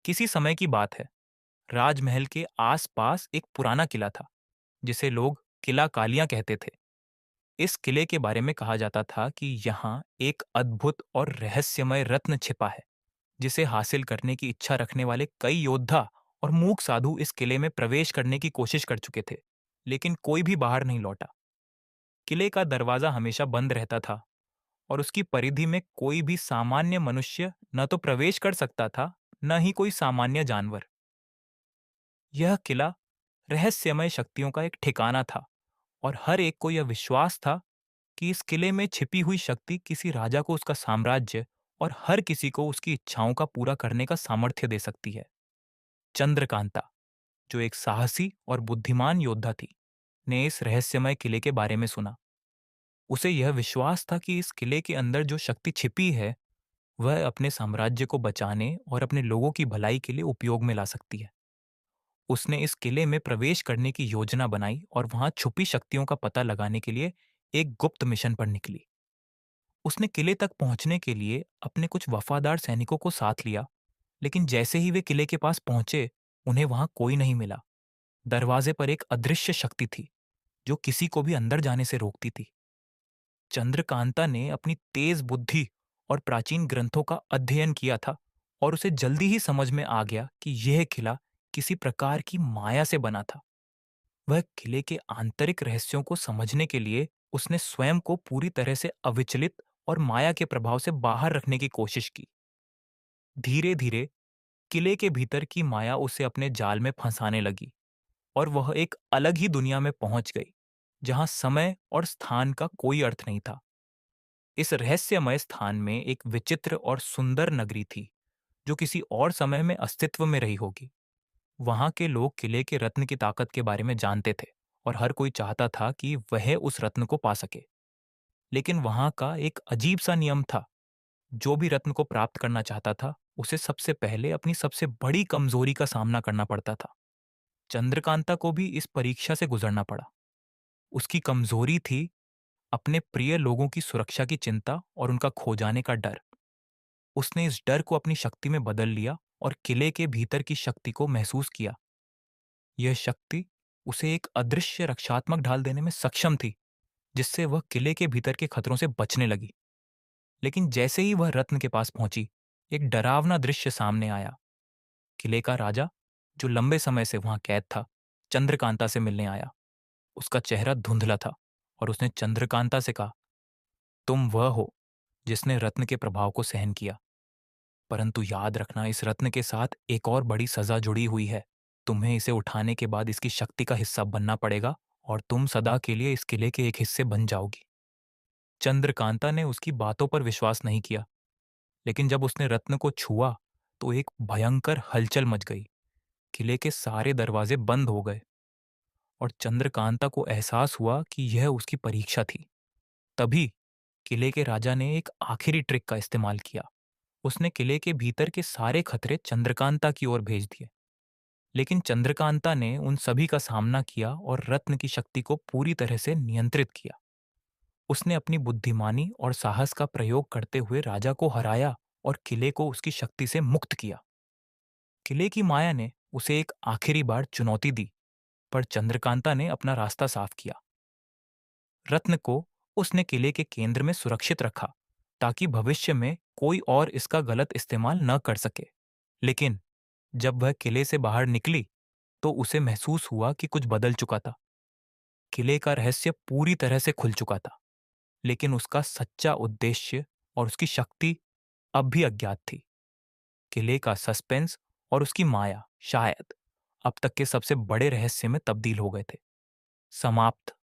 किसी समय की बात है। राजमहल के आसपास एक पुराना किला था, जिसे लोग किला कालियां कहते थे। इस किले के बारे में कहा जाता था कि यहाँ एक अद्भुत और रहस्यमय रत्न छिपा है, जिसे हासिल करने की इच्छा रखने वाले कई योद्धा और मूक साधु इस किले में प्रवेश करने की कोशिश कर चुके थे, लेकिन कोई भी बाहर नहीं लौटा। किले का दरवाजा हमेशा बंद रहता था और उसकी परिधि में कोई भी सामान्य मनुष्य न तो प्रवेश कर सकता था, न ही कोई सामान्य जानवर। यह किला रहस्यमय शक्तियों का एक ठिकाना था और हर एक को यह विश्वास था कि इस किले में छिपी हुई शक्ति किसी राजा को उसका साम्राज्य और हर किसी को उसकी इच्छाओं का पूरा करने का सामर्थ्य दे सकती है। चंद्रकांता, जो एक साहसी और बुद्धिमान योद्धा थी, ने इस रहस्यमय किले के बारे में सुना। उसे यह विश्वास था कि इस किले के अंदर जो शक्ति छिपी है, वह अपने साम्राज्य को बचाने और अपने लोगों की भलाई के लिए उपयोग में ला सकती है। उसने इस किले में प्रवेश करने की योजना बनाई और वहां छुपी शक्तियों का पता लगाने के लिए एक गुप्त मिशन पर निकली। उसने किले तक पहुंचने के लिए अपने कुछ वफादार सैनिकों को साथ लिया, लेकिन जैसे ही वे किले के पास पहुंचे, उन्हें वहां कोई नहीं मिला। दरवाजे पर एक अदृश्य शक्ति थी, जो किसी को भी अंदर जाने से रोकती थी। चंद्रकांता ने अपनी तेज बुद्धि और प्राचीन ग्रंथों का अध्ययन किया था और उसे जल्दी ही समझ में आ गया कि यह किला किसी प्रकार की माया से बना था। वह किले के आंतरिक रहस्यों को समझने के लिए उसने स्वयं को पूरी तरह से अविचलित और माया के प्रभाव से बाहर रखने की कोशिश की। धीरे धीरे किले के भीतर की माया उसे अपने जाल में फंसाने लगी और वह एक अलग ही दुनिया में पहुंच गई, जहां समय और स्थान का कोई अर्थ नहीं था। इस रहस्यमय स्थान में एक विचित्र और सुंदर नगरी थी, जो किसी और समय में अस्तित्व में रही होगी। वहां के लोग किले के रत्न की ताकत के बारे में जानते थे और हर कोई चाहता था कि वह उस रत्न को पा सके। लेकिन वहां का एक अजीब सा नियम था। जो भी रत्न को प्राप्त करना चाहता था, उसे सबसे पहले अपनी सबसे बड़ी कमजोरी का सामना करना पड़ता था। चंद्रकांता को भी इस परीक्षा से गुजरना पड़ा। उसकी कमजोरी थी अपने प्रिय लोगों की सुरक्षा की चिंता और उनका खो जाने का डर। उसने इस डर को अपनी शक्ति में बदल लिया और किले के भीतर की शक्ति को महसूस किया। यह शक्ति उसे एक अदृश्य रक्षात्मक ढाल देने में सक्षम थी, जिससे वह किले के भीतर के खतरों से बचने लगी। लेकिन जैसे ही वह रत्न के पास पहुंची, एक डरावना दृश्य सामने आया। किले का राजा, जो लंबे समय से वहां कैद था, चंद्रकांता से मिलने आया। उसका चेहरा धुंधला था और उसने चंद्रकांता से कहा, तुम वह हो जिसने रत्न के प्रभाव को सहन किया, परंतु याद रखना, इस रत्न के साथ एक और बड़ी सजा जुड़ी हुई है। तुम्हें इसे उठाने के बाद इसकी शक्ति का हिस्सा बनना पड़ेगा और तुम सदा के लिए इस किले के एक हिस्से बन जाओगी। चंद्रकांता ने उसकी बातों पर विश्वास नहीं किया, लेकिन जब उसने रत्न को छुआ, तो एक भयंकर हलचल मच गई। किले के सारे दरवाजे बंद हो गए और चंद्रकांता को एहसास हुआ कि यह उसकी परीक्षा थी। तभी किले के राजा ने एक आखिरी ट्रिक का इस्तेमाल किया। उसने किले के भीतर के सारे खतरे चंद्रकांता की ओर भेज दिए, लेकिन चंद्रकांता ने उन सभी का सामना किया और रत्न की शक्ति को पूरी तरह से नियंत्रित किया। उसने अपनी बुद्धिमानी और साहस का प्रयोग करते हुए राजा को हराया और किले को उसकी शक्ति से मुक्त किया। किले की माया ने उसे एक आखिरी बार चुनौती दी, पर चंद्रकांता ने अपना रास्ता साफ किया। रत्न को उसने किले के केंद्र में सुरक्षित रखा, ताकि भविष्य में कोई और इसका गलत इस्तेमाल न कर सके। लेकिन जब वह किले से बाहर निकली, तो उसे महसूस हुआ कि कुछ बदल चुका था। किले का रहस्य पूरी तरह से खुल चुका था, लेकिन उसका सच्चा उद्देश्य और उसकी शक्ति अब भी अज्ञात थी। किले का सस्पेंस और उसकी माया शायद अब तक के सबसे बड़े रहस्य में तब्दील हो गए थे। समाप्त।